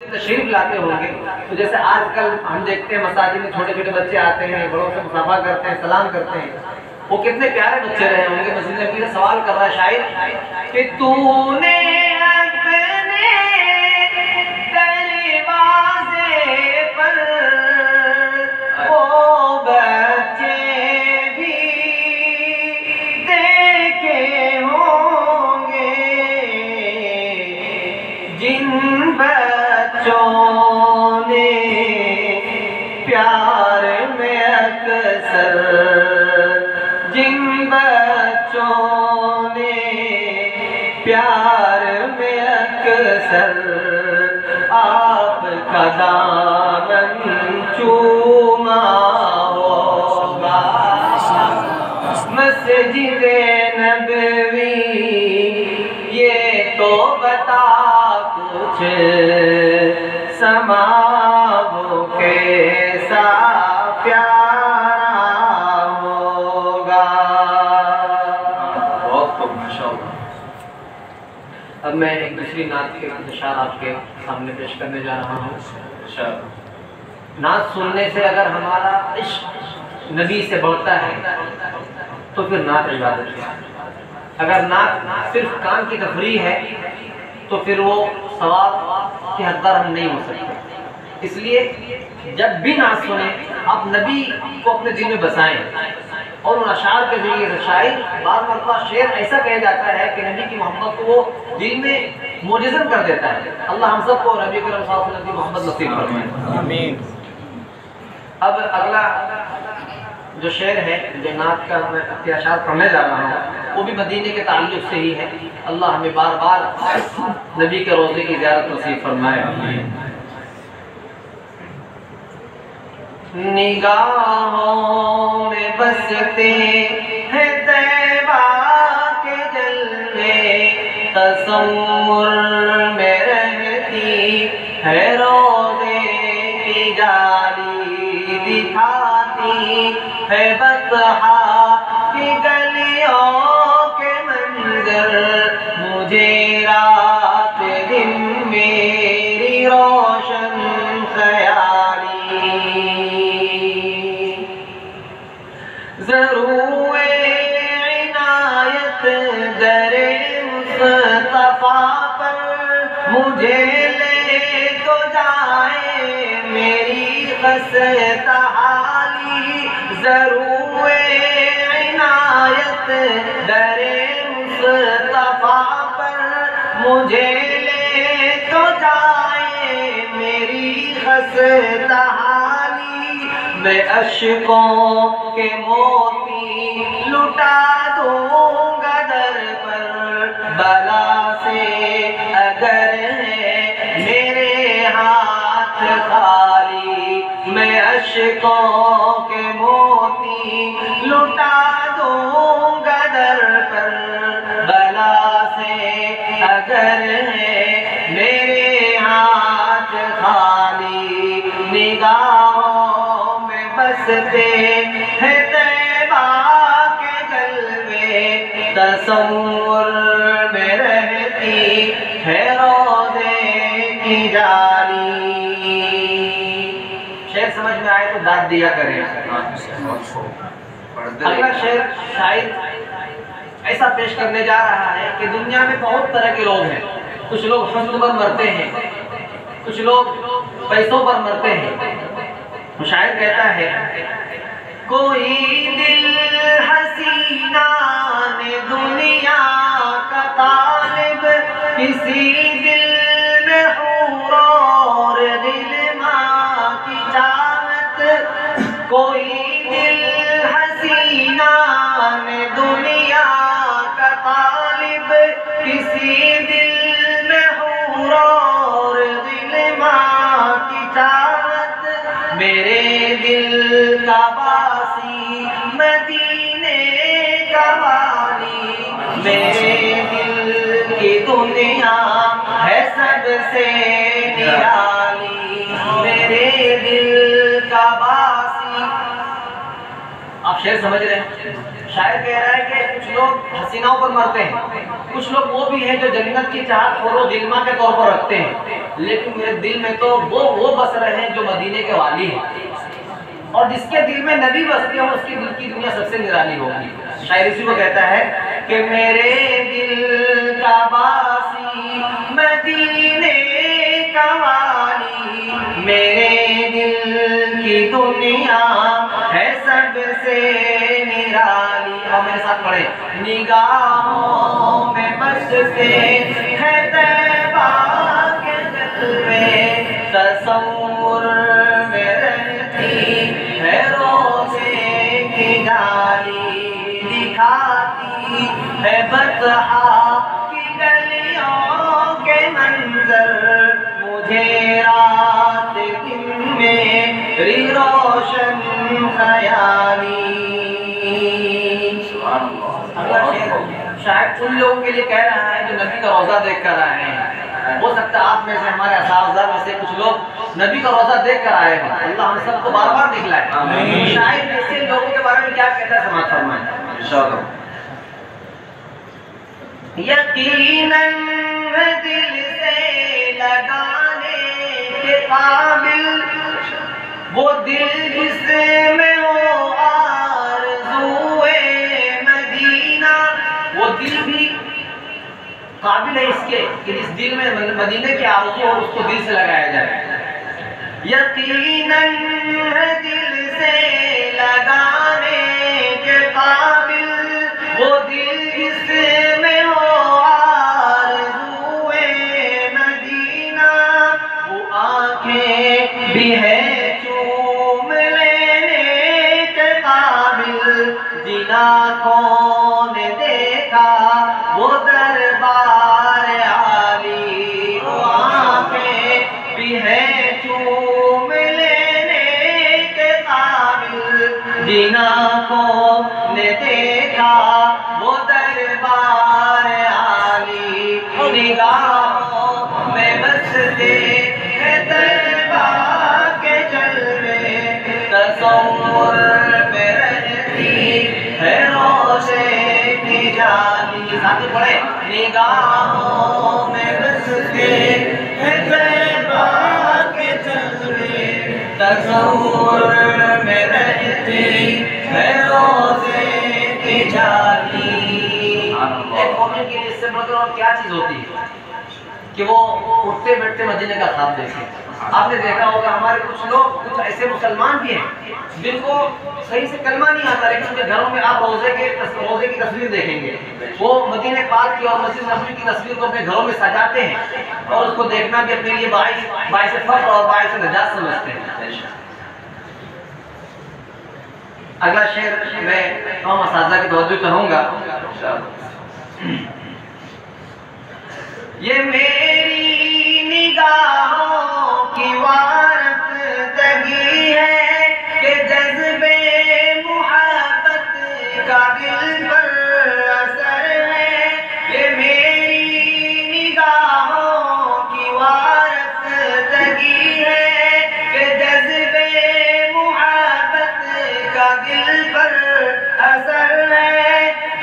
तशरीफ लाते होंगे। तो जैसे आजकल हम देखते हैं मसाजिद में छोटे छोटे बच्चे आते हैं, बड़ों से मुसाफा करते हैं, सलाम करते हैं, वो कितने प्यारे बच्चे रहे होंगे। मस्जिद नबी से सवाल कर रहा है शायद कि तूने अपने दरवाजे पर वो बच्चे भी देखे होंगे जिन बच्चों ने प्यार में अक्सर, जिन बच्चों ने प्यार में अक्सर आपका दामन चूमा होगा। मस्जिद नबवी ये तो बता कुछ समा वो कैसा प्यारा होगा। बहुत खूब माशाअल्लाह। अब मैं एक दूसरी नात के इशार आपके सामने पेश करने जा रहा हूँ। नात सुनने से अगर हमारा इश्क नबी से बढ़ता है तो फिर नात इबादत है। अगर नात सिर्फ कान की तफरीह है तो फिर वो सवाब के हकदार हम नहीं हो सकते। इसलिए जब भी नात सुने आप नबी को अपने दिल में बसाएं और उन अशार के जरिए से शायर बार मरतबा शेर ऐसा कहा जाता है कि नबी की मोहब्बत को वो दिल में मोजज़न कर देता है। अल्लाह हम सबको नबी करीम सल्लल्लाहु अलैहि वसल्लम की मोहब्बत नसीब फरमाए, आमीन। अब अगला जो शेर है, जो नात का मैं अत्याचार पढ़ने जा रहा हूँ, वो भी मदीने के ताल्लुक से ही है। अल्लाह हमें बार बार नबी के रोज़े की ज़ियारत नसीब फरमाए। निगाहों में बसते हैं तैबा के जलवे, तसव्वुर में रहती है रोज़े की जाली, दिखाती है बतहा की गलियों के मंजर, मुझे रात दिन मेरी रोशन ख़याली। ज़रूर इनायत दरे मुस्तफ़ा पर मुझे ले तो जाए मेरी ख़स्ता हाली। ज़रूर इनायत दरे मुस्तफ़ा पर मुझे ले तो जाए मेरी ख़स्ता हाली। मैं अश्कों के मोती लुटा दूंगा दर पर, बला से अगर है मेरे हाथ खाली। मैं अश्कों के मोती लुटा दूंगा दर पर, बला से अगर है मेरे हाथ खाली। निगाहों में बसते हैं तैबा के जलवे, तसव्वुर में रहती है रोज़े की जाली। शेर समझ में आए तो दाद दिया करें। अगला शेर शायद ऐसा पेश करने जा रहा है कि दुनिया में बहुत तरह के लोग हैं। कुछ लोग हुस्न पर मरते हैं, कुछ लोग पैसों पर मरते हैं। शायर कहता है, कोई दिल हसीना ने दुनिया का तालिब, किसी दिल में हूर और गिलमा की चाहत। कोई दिल हसीना ने दुनिया का तालिब, किसी दिल में हूर और गिलमा की चाहत। मेरे दिल का बासी मदीने का वाली, मेरे दिल की दुनिया है सबसे निराली। मेरे दिल का बासी। आप शेर समझ रहे हैं? शायर कह रहा है कि कुछ लोग हसीनाओं पर मरते हैं, कुछ लोग वो भी हैं जो जन्नत की चाहत और दिलमा के तौर पर रखते हैं। लेकिन मेरे दिल में तो वो बस रहे हैं जो मदीने के वाली हैं, और जिसके दिल में नबी बसते हो उसके दिल की दुनिया सबसे निराली होगी। शायर इसी को कहता है कि मेरे दिल का बासी मदीने का वाली, मेरे दिल की दुनिया है सबसे निराली। और मेरे साथ पढ़े, निगाहों में बसते है तैबा के जलवे, तसव्वुर में रहती है रोज़े की जाली, दिखाती है बतहा की गलियों के मंजर, मुझे रात दिन मेरी रोशन ख़याली। शायद उन लोगों के लिए कह रहा है जो नबी का रोज़ा देख कर आए हैं। हो सकता है आप में से, हमारे असातिज़ा में से कुछ लोग नबी का रोज़ा देख कर आए हैं। अल्लाह हम सबको बार बार दिखलाए। शायद ऐसे लोगों के बारे में क्या कहता है, समाज फरमाएं इंशाअल्लाह। यकीनन दिल से लगाने के काबिल वो दिल जिसमें हो आरज़ूए मदीना, वो दिल भी काबिल है इसके कि जिस दिल में मदीने की आरज़ू हो उसको दिल से लगाया जाए। यकीनन दिल से लगाने के काबिल वो दिल जिसमें हो आरज़ूए मदीना, वो आंखें भी है चूम लेने के काबिल, जिन आँखों ने देखा वो दरबार आली, वो आंखें भी है चूम लेने के काबिल, जिन आँखों ने देखा वो दरबार आली, निगाहों में बसते है तैबा के जलवे, तसव्वुर में रहती है रोज़े की जाली। साथ ही पढ़े, निगाहों में बसते है तैबा के जलवे, तसव्वुर में रहती है रोज़े की जाली। एक मोमिन के लिए इससे बढ़कर और क्या चीज होती है कि वो उठते बैठते मदीने का ख्वाब देखे। आपने देखा होगा हमारे कुछ लोग, कुछ ऐसे मुसलमान भी हैं जिनको सही से कलमा नहीं आता, लेकिन उनके घरों में आप रोजे की तस्वीर देखेंगे, वो मदीने पाक की और मस्जिद नबवी की तस्वीर को अपने घरों में सजाते हैं और उसको देखना भी अपने लिए बाइस फख्र और बाइस नजात समझते हैं। अगला शेर मैं तमाम असातिज़ा की तवज्जो चाहूँगा। ये मेरी निगाहों की वारफ़तगी है कि जज़्बे मुहब्बत का दिल पर असर है। ये मेरी निगाहों की वारफ़तगी है कि जज़्बे मुहब्बत का दिल पर असर है।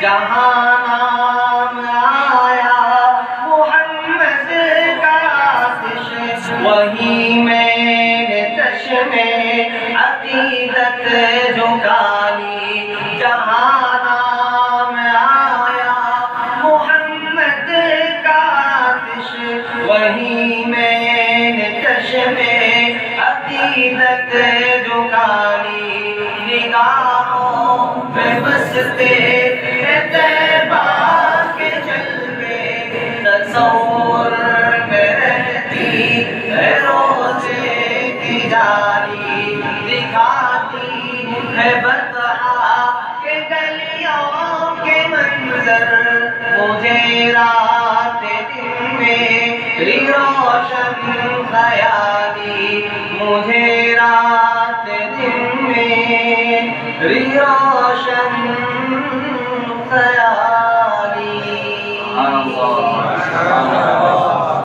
जहाँ नाम आया वही मैंने चश्मे अकीदत झुकाली, जहाँ नाम आया मोहम्मद का आतिश, वही मैंने चश्मे अकीदत झुकाली। निगाहों में बसते है तैबा के जलवे, तसव्वुर में रहती है रोज़े की जाली, दिखाती है बतहा के गलियों के मंजर, मुझे रात दिन मेरी रोशन ख़याली, मुझे रात दिन मेरी रोशन ख़याली।